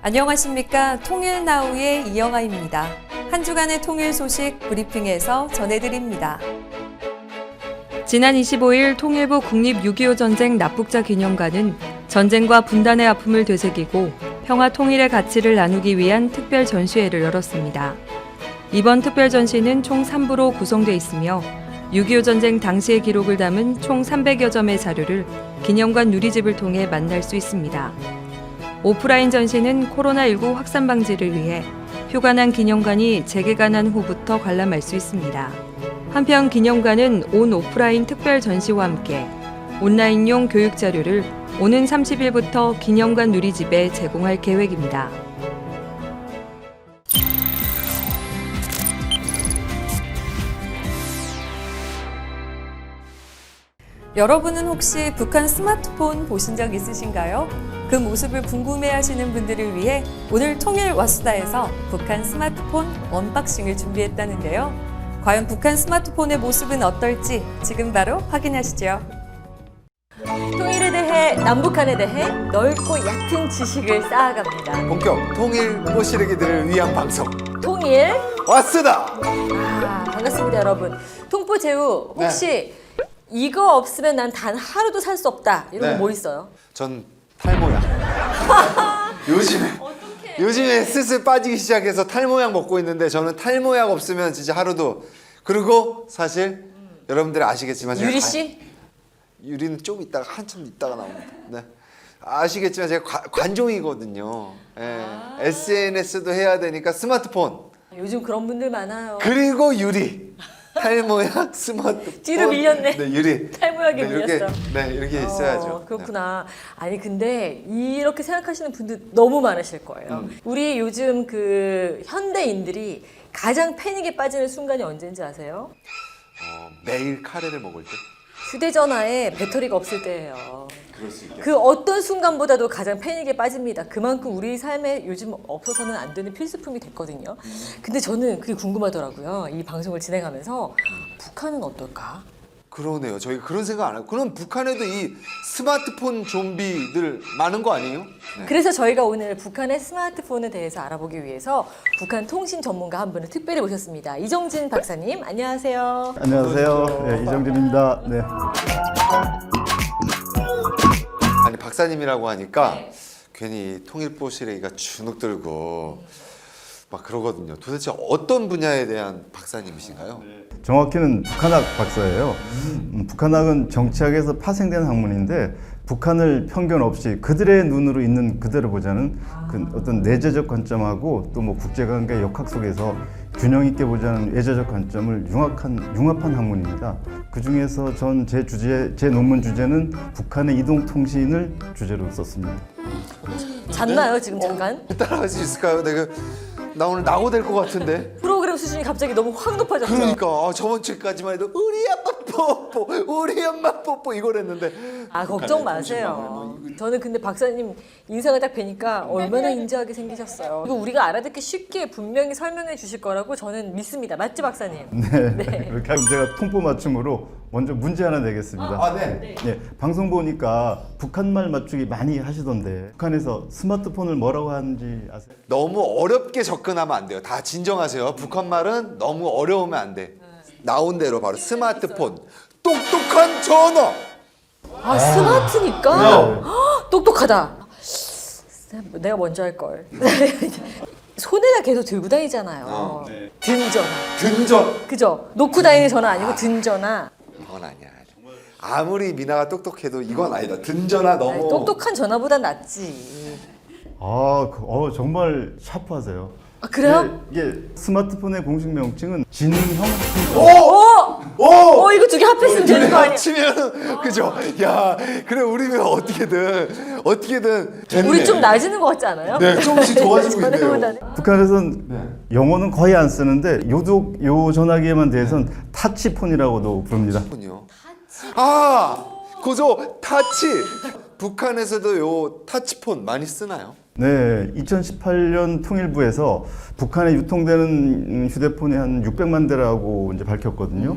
안녕하십니까. 통일나우의 이영아입니다. 한 주간의 통일 소식 브리핑에서 전해드립니다. 지난 25일 통일부 국립6.25 전쟁 납북자 기념관은 전쟁과 분단의 아픔을 되새기고 평화 통일의 가치를 나누기 위한 특별 전시회를 열었습니다. 이번 특별 전시는 총 3부로 구성돼 있으며 6.25 전쟁 당시의 기록을 담은 총 300여 점의 자료를 기념관 누리집을 통해 만날 수 있습니다. 오프라인 전시는 코로나19 확산 방지를 위해 휴관한 기념관이 재개관한 후부터 관람할 수 있습니다. 한편 기념관은 온 오프라인 특별 전시와 함께 온라인용 교육 자료를 오는 30일부터 기념관 누리집에 제공할 계획입니다. 여러분은 혹시 북한 스마트폰 보신 적 있으신가요? 그 모습을 궁금해하시는 분들을 위해 오늘 통일 와수다에서 북한 스마트폰 언박싱을 준비했다는데요. 과연 북한 스마트폰의 모습은 어떨지 지금 바로 확인하시죠. 통일에 대해, 남북한에 대해 넓고 얕은 지식을 쌓아갑니다. 본격 통일 꼬시르기들을 위한 방송 통일 와수다. 반갑습니다, 여러분. 통포제우 혹시 이거 없으면 난 단 하루도 살 수 없다 이런 거 뭐 있어요? 전 탈모약. 요즘에 슬슬 빠지기 시작해서 탈모약 먹고 있는데 저는 탈모약 없으면 진짜 하루도. 그리고 사실 여러분들이 아시겠지만 유리 씨? 유리는 좀 있다가 한참 있다가 나옵니다. 네. 아시겠지만 제가 관종이거든요. SNS도 해야 되니까 스마트폰. 요즘 그런 분들 많아요. 그리고 유리. 탈모약, 스마트폰. 뒤로 밀렸네. 네, 유리. 탈모약에 밀렸어. 이렇게 있어야죠. 그렇구나. 아니 근데 이렇게 생각하시는 분들 너무 많으실 거예요. 우리 요즘 그 현대인들이 가장 패닉에 빠지는 순간이 언제인지 아세요? 매일 카레를 먹을 때. 휴대전화에 배터리가 없을 때예요. 그럴 수 있겠어요. 그 어떤 순간보다도 가장 패닉에 빠집니다. 그만큼 우리 삶에 요즘 없어서는 안 되는 필수품이 됐거든요. 근데 저는 그게 궁금하더라고요. 이 방송을 진행하면서 북한은 어떨까? 그러네요. 저희가 그런 생각 안 하고. 그럼 북한에도 이 스마트폰 좀비들 많은 거 아니에요? 네. 그래서 저희가 오늘 북한의 스마트폰에 대해서 알아보기 위해서 북한 통신 전문가 한 분을 특별히 모셨습니다. 이정진 박사님, 안녕하세요. 안녕하세요. 네, 이정진입니다. 네. 아니 박사님이라고 하니까 괜히 통일보시래기가 주눅 들고 막 그러거든요. 도대체 어떤 분야에 대한 박사님이신가요? 정확히는 북한학 박사예요. 북한학은 정치학에서 파생된 학문인데 북한을 편견 없이 그들의 눈으로 있는 그대로 보자는 그 어떤 내재적 관점하고 또 뭐 국제관계 역학 속에서 균형 있게 보자는 외재적 관점을 융합한 학문입니다. 그 중에서 제 논문 주제는 북한의 이동 통신을 주제로 썼습니다. 잤나요 지금 잠깐? 따라갈 수 있을까요? 나 오늘 낙오될 것 같은데. 프로그램 수준이 갑자기 너무 확 높아졌죠. 그러니까 저번 주까지만 해도 우리 아빠 뽀뽀, 우리 엄마 뽀뽀 이걸 했는데. 걱정 마세요. 저는 근데 박사님 인상을 딱 뵈니까 얼마나 인자하게 생기셨어요. 이거 우리가 알아듣기 쉽게 분명히 설명해 주실 거라고 저는 믿습니다. 맞지 박사님? 네. 그렇게 하면 제가 통보 맞춤으로 먼저 문제 하나 내겠습니다. 네. 네, 방송 보니까 북한말 맞추기 많이 하시던데 북한에서 스마트폰을 뭐라고 하는지 아세요? 너무 어렵게 접근하면 안 돼요. 다 진정하세요. 북한 말은 너무 어려우면 안 돼. 나온 대로 바로 스마트폰. 똑똑한 전화. 스마트니까 똑똑하다. 내가 먼저 할 걸. 손에다 계속 들고 다니잖아요. 든전. 그죠? 놓고 다니는 전화 아니고 든 전화. 이건 아니야. 아무리 미나가 똑똑해도 이건 아니다. 든전화 너무. 똑똑한 전화보단 낫지. 정말 샤프하세요. 그래요? 이게 스마트폰의 공식 명칭은 진형 이거 두 개 합했으면 되는 거 아니야? 치면 그죠? 야, 그래 우리는 어떻게든 됐네. 우리 좀 나아지는 것 같지 않아요? 네, 조금씩 좋아지고 있네요. 전에보다는. 북한에서는 영어는 거의 안 쓰는데 요 전화기에만 대해서는 타치폰이라고도 부릅니다. 군요. 그죠? 타치. 북한에서도 요 타치폰 많이 쓰나요? 네, 2018년 통일부에서 북한에 유통되는 휴대폰이 한 600만 대라고 이제 밝혔거든요.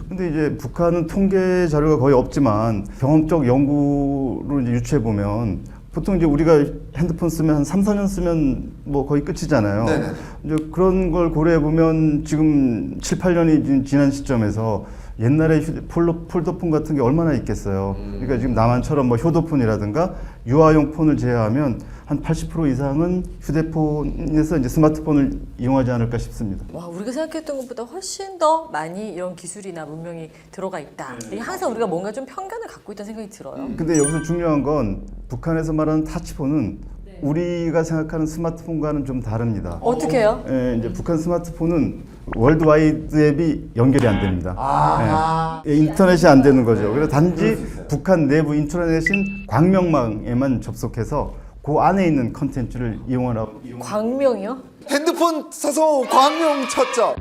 근데 이제 북한은 통계 자료가 거의 없지만 경험적 연구로 이제 유추해 보면 보통 이제 우리가 핸드폰 쓰면 한 3, 4년 쓰면 뭐 거의 끝이잖아요. 네네. 이제 그런 걸 고려해 보면 지금 7, 8년이 지난 시점에서 옛날에 폴더폰 같은 게 얼마나 있겠어요. 그러니까 지금 남한처럼 뭐 효도폰이라든가 유아용 폰을 제외하면 한 80% 이상은 휴대폰에서 이제 스마트폰을 이용하지 않을까 싶습니다. 와, 우리가 생각했던 것보다 훨씬 더 많이 이런 기술이나 문명이 들어가 있다. 이게 항상 우리가 뭔가 좀 편견을 갖고 있다는 생각이 들어요. 근데 여기서 중요한 건 북한에서 말하는 타치폰은 우리가 생각하는 스마트폰과는 좀 다릅니다. 어떻게 해요? 예, 이제 북한 스마트폰은 월드와이드 앱이 연결이 안 됩니다. 예, 인터넷이 안 되는 거죠. 그래서 단지 북한 내부 인트라넷인 광명망에만 접속해서 그 안에 있는 컨텐츠를 이용하라고. 광명이요? 핸드폰 사서 광명 찾자.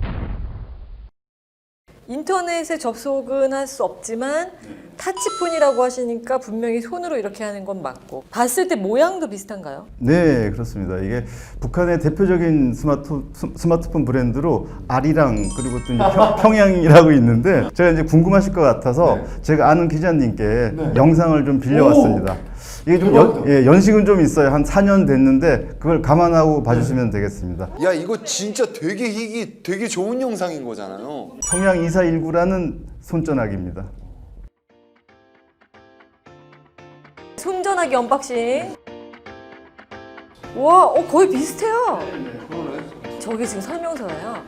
인터넷에 접속은 할 수 없지만 타치폰이라고 하시니까 분명히 손으로 이렇게 하는 건 맞고 봤을 때 모양도 비슷한가요? 네, 그렇습니다. 이게 북한의 대표적인 스마트폰 브랜드로 아리랑 그리고 또 이제 평양이라고 있는데 제가 이제 궁금하실 것 같아서 제가 아는 기자님께 영상을 좀 빌려왔습니다. 이게 좀 연식은 좀 있어요. 한 4년 됐는데 그걸 감안하고 봐주시면 되겠습니다. 야, 이거 진짜 되게 좋은 영상인 거잖아요. 평양 2419라는 손전화기입니다. 손전화기 언박싱. 와, 거의 비슷해요. 저게 지금 설명서예요.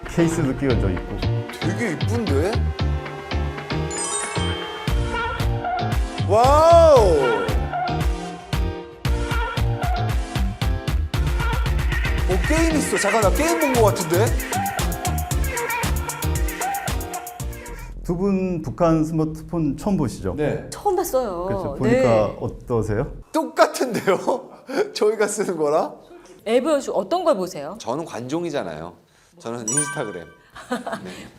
케이스도 끼워져 있고. 되게 이쁜데? 와우! 게임 있어. 잠깐, 나 게임 본 거 같은데? 두 분 북한 스마트폰 처음 보시죠? 네. 처음 봤어요. 그렇죠. 보니까 어떠세요? 똑같은데요? 저희가 쓰는 거랑? 앱을 어떤 걸 보세요? 저는 관종이잖아요. 저는 인스타그램.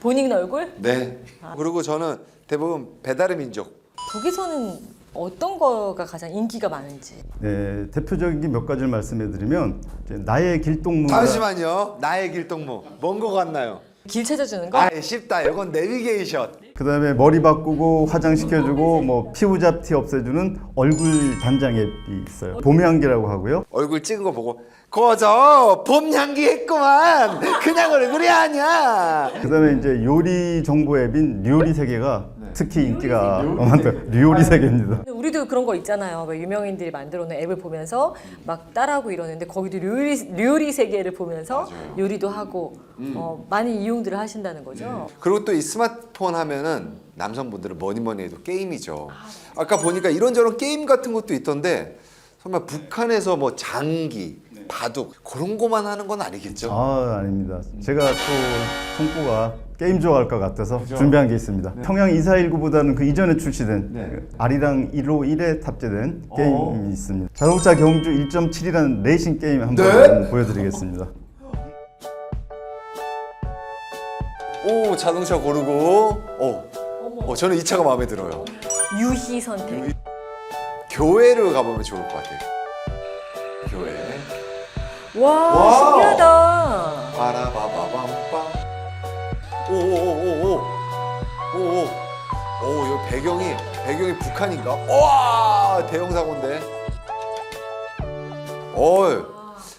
본인 얼굴? 네. 그리고 저는 대부분 배달의 민족. 북에서는 어떤 거가 가장 인기가 많은지. 네, 대표적인 몇 가지를 말씀해드리면 이제 나의 길동무. 잠시만요. 나의 길동무. 뭔 거 같나요? 길 찾아주는 거? 아, 쉽다. 이건 내비게이션. 그다음에 머리 바꾸고 화장시켜주고 뭐 피부 잡티 없애주는 얼굴 단장 앱이 있어요. 봄의 향기라고 하고요. 얼굴 찍은 거 보고 거저 봄 향기 했구만. 그냥 얼굴이 아니야. 그다음에 이제 요리 정보 앱인 류요리 세계가 특히 인기가 많다. 류요리 세계입니다. 우리도 그런 거 있잖아요. 왜 유명인들이 만들어 놓은 앱을 보면서 막 따라하고 이러는데 거기도 류요리 세계를 보면서 요리도 하고 많이 이용들을 하신다는 거죠. 그리고 또 이 스마트폰 하면은 남성분들은 뭐니 해도 게임이죠. 아까 보니까 이런저런 게임 같은 것도 있던데 정말 북한에서 뭐 장기, 바둑 그런 거만 하는 건 아니겠죠? 아, 아닙니다. 제가 또 성구가 게임 좋아할 것 같아서 준비한 게 있습니다. 평양 2419보다는 그 이전에 출시된 그 아리랑 151에 탑재된 게임이 있습니다. 자동차 경주 1.7이라는 레이싱 게임 한번 보여드리겠습니다. 오, 자동차 고르고 저는 이 차가 마음에 들어요. 유희 선택. 교회를 가보면 좋을 것 같아요. 교회. 와, 신기하다. 빠라바바밤빰. 오, 여기 배경이 북한인가? 와, 대형 사고인데.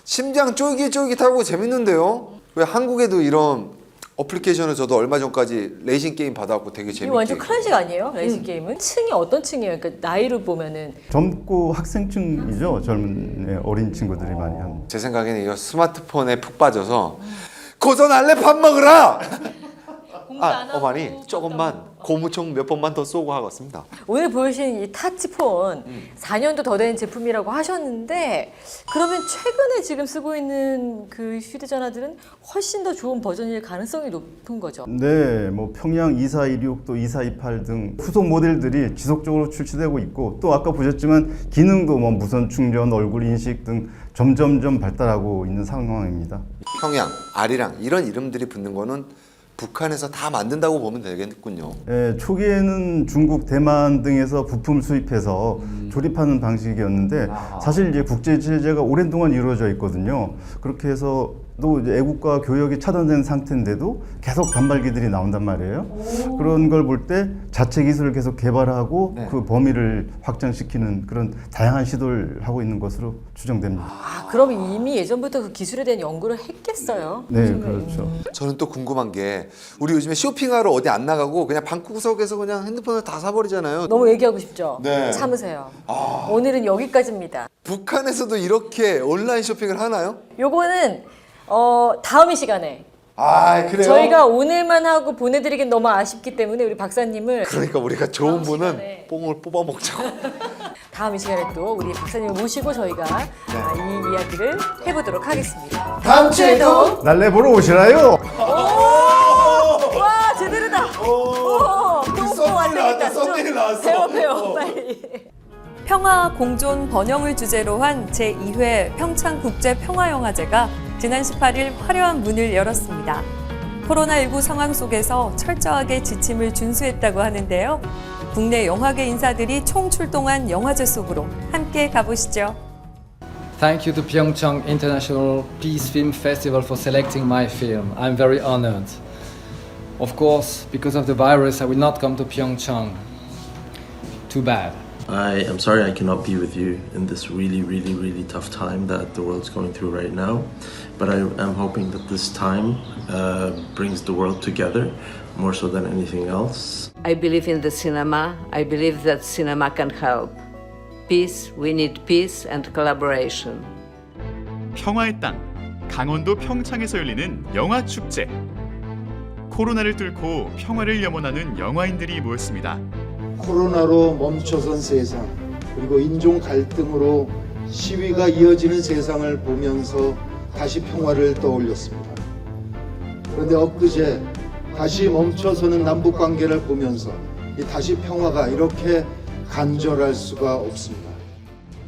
심장 쫄깃쫄깃하고 재밌는데요? 왜 한국에도 이런 어플리케이션을 저도 얼마 전까지 레이싱 게임 받아갖고 되게 이거 재밌게. 완전 클래식 아니에요? 레이싱 게임은? 층이 어떤 층이에요? 그러니까 나이로 보면은 젊고 학생층이죠. 젊은 어린 친구들이 많이 합니다. 제 생각에는 이 스마트폰에 푹 빠져서 고전할래 밥 먹으라. 어머니 조금만 고무총 몇 번만 더 쏘고 하겠습니다. 오늘 보여주신 이 타치폰 4년도 더 된 제품이라고 하셨는데 그러면 최근에 지금 쓰고 있는 그 휴대전화들은 훨씬 더 좋은 버전일 가능성이 높은 거죠? 네, 뭐 평양 2416 또 2428 등 후속 모델들이 지속적으로 출시되고 있고 또 아까 보셨지만 기능도 뭐 무선 충전, 얼굴 인식 등 점점점 발달하고 있는 상황입니다. 평양, 아리랑 이런 이름들이 붙는 거는 북한에서 다 만든다고 보면 되겠군요. 예, 초기에는 중국, 대만 등에서 부품 수입해서 조립하는 방식이었는데 사실 이제 국제 제재가 오랜 동안 이루어져 있거든요. 그렇게 해서 또 이제 애국가 교역이 차단된 상태인데도 계속 단말기들이 나온단 말이에요. 그런 걸 볼 때 자체 기술을 계속 개발하고 네. 그 범위를 확장시키는 그런 다양한 시도를 하고 있는 것으로 추정됩니다. 아, 그럼 이미 예전부터 그 기술에 대한 연구를 했겠어요. 네, 그렇죠. 저는 또 궁금한 게 우리 요즘에 쇼핑하러 어디 안 나가고 그냥 방구석에서 그냥 핸드폰을 다 사버리잖아요. 너무 얘기하고 싶죠? 네. 참으세요. 오늘은 여기까지입니다. 북한에서도 이렇게 온라인 쇼핑을 하나요? 요거는 다음 이 시간에 아, 그래요? 저희가 오늘만 하고 보내드리긴 너무 아쉽기 때문에 우리 박사님을 그러니까 우리가 좋은 다음 분은 시간에. 뽕을 뽑아 먹자고. 다음 이 시간에 또 우리 박사님을 모시고 저희가 이 이야기를 해보도록 하겠습니다. 다음 주에도 날래 보러 오시라요. 와 제대로다. 또 안 되겠다. 썸네일 나왔어. 배워 빨리. 평화 공존 번영을 주제로 한 제2회 평창국제평화영화제가 지난 18일 화려한 문을 열었습니다. 코로나19 상황 속에서 철저하게 지침을 준수했다고 하는데요. 국내 영화계 인사들이 총출동한 영화제 속으로 함께 가보시죠. Thank you to Pyeongchang International Peace Film Festival for selecting my film. I'm very honored. Of course, because of the virus, I will not come to Pyeongchang. Too bad. I am sorry I cannot be with you in this really tough time that the world's going through right now. But I am hoping that this time brings the world together more so than anything else. I believe in the cinema. I believe that cinema can help. Peace, we need peace and collaboration. 평화의 땅, 강원도 평창에서 열리는 영화 축제. 코로나를 뚫고 평화를 염원하는 영화인들이 모였습니다. 코로나로 멈춰선 세상, 그리고 인종 갈등으로 시위가 이어지는 세상을 보면서 다시 평화를 떠올렸습니다. 그런데 엊그제 다시 멈춰서는 남북 관계를 보면서 이 다시 평화가 이렇게 간절할 수가 없습니다.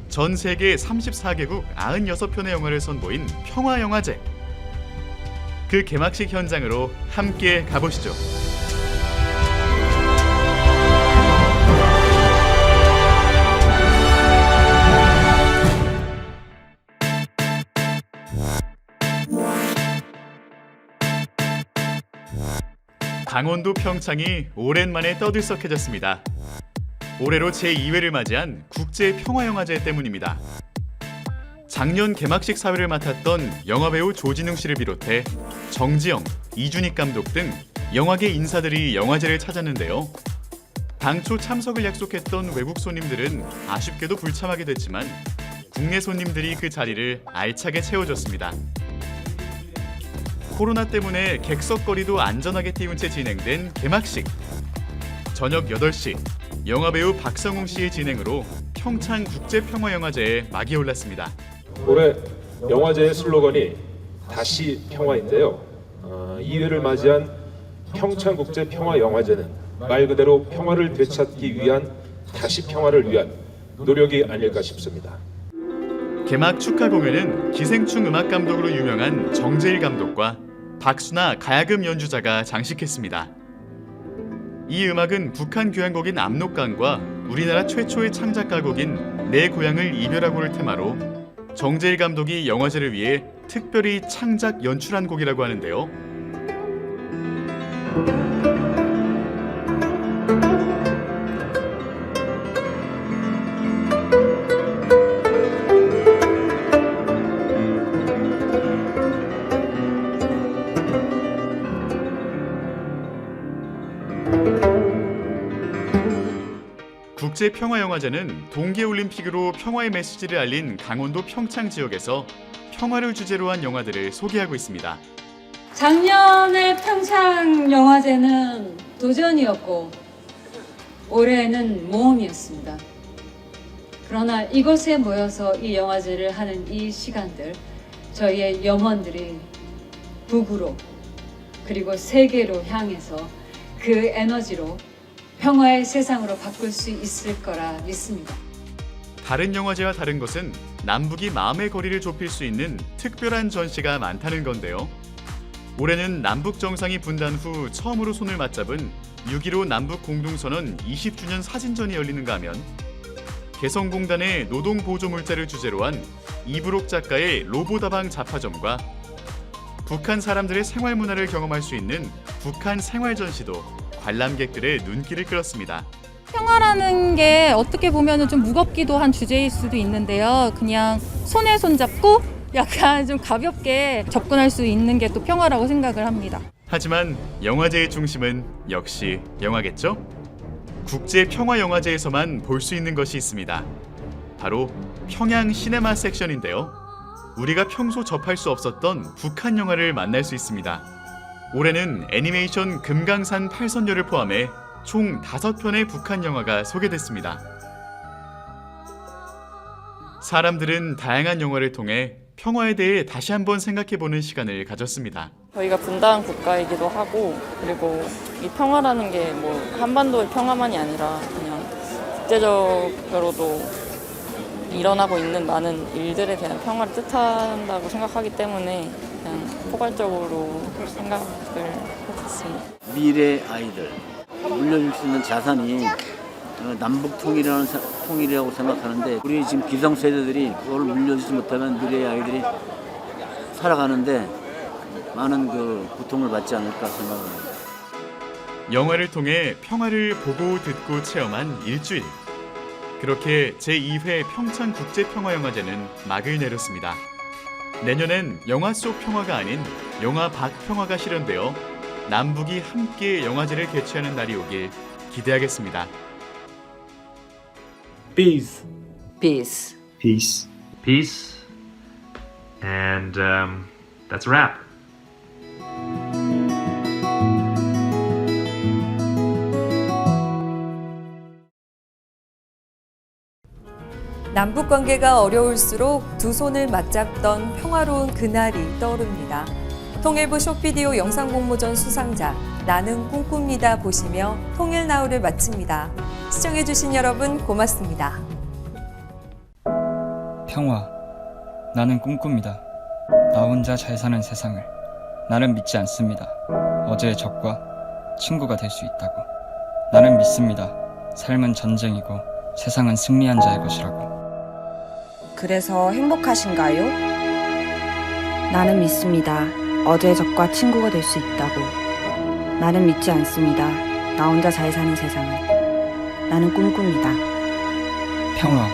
전 세계 34개국 96편의 영화를 선보인 평화영화제. 그 개막식 현장으로 함께 가보시죠. 강원도 평창이 오랜만에 떠들썩해졌습니다. 올해로 제2회를 맞이한 국제평화영화제 때문입니다. 작년 개막식 사회를 맡았던 영화배우 조진웅 씨를 비롯해 정지영, 이준익 감독 등 영화계 인사들이 영화제를 찾았는데요. 당초 참석을 약속했던 외국 손님들은 아쉽게도 불참하게 됐지만 국내 손님들이 그 자리를 알차게 채워줬습니다. 코로나 때문에 객석거리도 안전하게 띄운 채 진행된 개막식. 저녁 8시 영화배우 박성웅 씨의 진행으로 평창국제평화영화제에 막이 올랐습니다. 올해 영화제의 슬로건이 다시 평화인데요. 2회를 맞이한 평창국제평화영화제는 말 그대로 평화를 되찾기 위한 다시 평화를 위한 노력이 아닐까 싶습니다. 개막 축하 공연은 기생충 음악 감독으로 유명한 정재일 감독과 박수나 가야금 연주자가 장식했습니다. 이 음악은 북한 교향곡인 압록강과 우리나라 최초의 창작 가곡인 내 고향을 이별하고를 테마로 정재일 감독이 영화제를 위해 특별히 창작 연출한 곡이라고 하는데요. 국제평화영화제는 동계올림픽으로 평화의 메시지를 알린 강원도 평창 지역에서 평화를 주제로 한 영화들을 소개하고 있습니다. 작년의 평창영화제는 도전이었고 올해는 모험이었습니다. 그러나 이곳에 모여서 이 영화제를 하는 이 시간들, 저희의 염원들이 북으로 그리고 세계로 향해서 그 에너지로 평화의 세상으로 바꿀 수 있을 거라 믿습니다. 다른 영화제와 다른 것은 남북이 마음의 거리를 좁힐 수 있는 특별한 전시가 많다는 건데요. 올해는 남북 정상이 분단 후 처음으로 손을 맞잡은 6.15 남북 공동선언 20주년 사진전이 열리는가 하면 개성공단의 노동보조물자를 주제로 한 이브록 작가의 로보다방 잡화점과 북한 사람들의 생활 문화를 경험할 수 있는 북한 생활 전시도 관람객들의 눈길을 끌었습니다. 평화라는 게 어떻게 보면 좀 무겁기도 한 주제일 수도 있는데요. 그냥 손에 손 잡고 약간 좀 가볍게 접근할 수 있는 게 또 평화라고 생각을 합니다. 하지만 영화제의 중심은 역시 영화겠죠? 국제 평화 영화제에서만 볼 수 있는 것이 있습니다. 바로 평양 시네마 섹션인데요. 우리가 평소 접할 수 없었던 북한 영화를 만날 수 있습니다. 올해는 애니메이션 금강산 8선녀를 포함해 총 5편의 북한 영화가 소개됐습니다. 사람들은 다양한 영화를 통해 평화에 대해 다시 한번 생각해보는 시간을 가졌습니다. 저희가 분단 국가이기도 하고, 그리고 이 평화라는 게 뭐 한반도의 평화만이 아니라 그냥 국제적으로도 일어나고 있는 많은 일들에 대한 평화를 뜻한다고 생각하기 때문에 그냥 포괄적으로 생각을 했습니다. 미래 아이들 물려줄 수 있는 자산이 남북 통일이라고 생각하는데, 우리 지금 기성세대들이 그걸 물려주지 못하면 미래 아이들이 살아가는데 많은 그 고통을 받지 않을까 생각합니다. 영화를 통해 평화를 보고 듣고 체험한 일주일. 그렇게 제2회 평창국제평화영화제는 막을 내렸습니다. 내년엔 영화 속 평화가 아닌 영화 밖 평화가 실현되어 남북이 함께 영화제를 개최하는 날이 오길 기대하겠습니다. Peace. Peace. Peace. Peace. And that's a wrap. 남북 관계가 어려울수록 두 손을 맞잡던 평화로운 그날이 떠오릅니다. 통일부 숏비디오 영상공모전 수상작 나는 꿈꿉니다 보시며 통일나우를 마칩니다. 시청해주신 여러분 고맙습니다. 평화. 나는 꿈꿉니다. 나 혼자 잘 사는 세상을. 나는 믿지 않습니다. 어제의 적과 친구가 될 수 있다고. 나는 믿습니다. 삶은 전쟁이고 세상은 승리한 자의 것이라고. 그래서 행복하신가요? 나는 믿습니다. 어제의 적과 친구가 될 수 있다고. 나는 믿지 않습니다. 나 혼자 잘 사는 세상을. 나는 꿈꿉니다. 평화.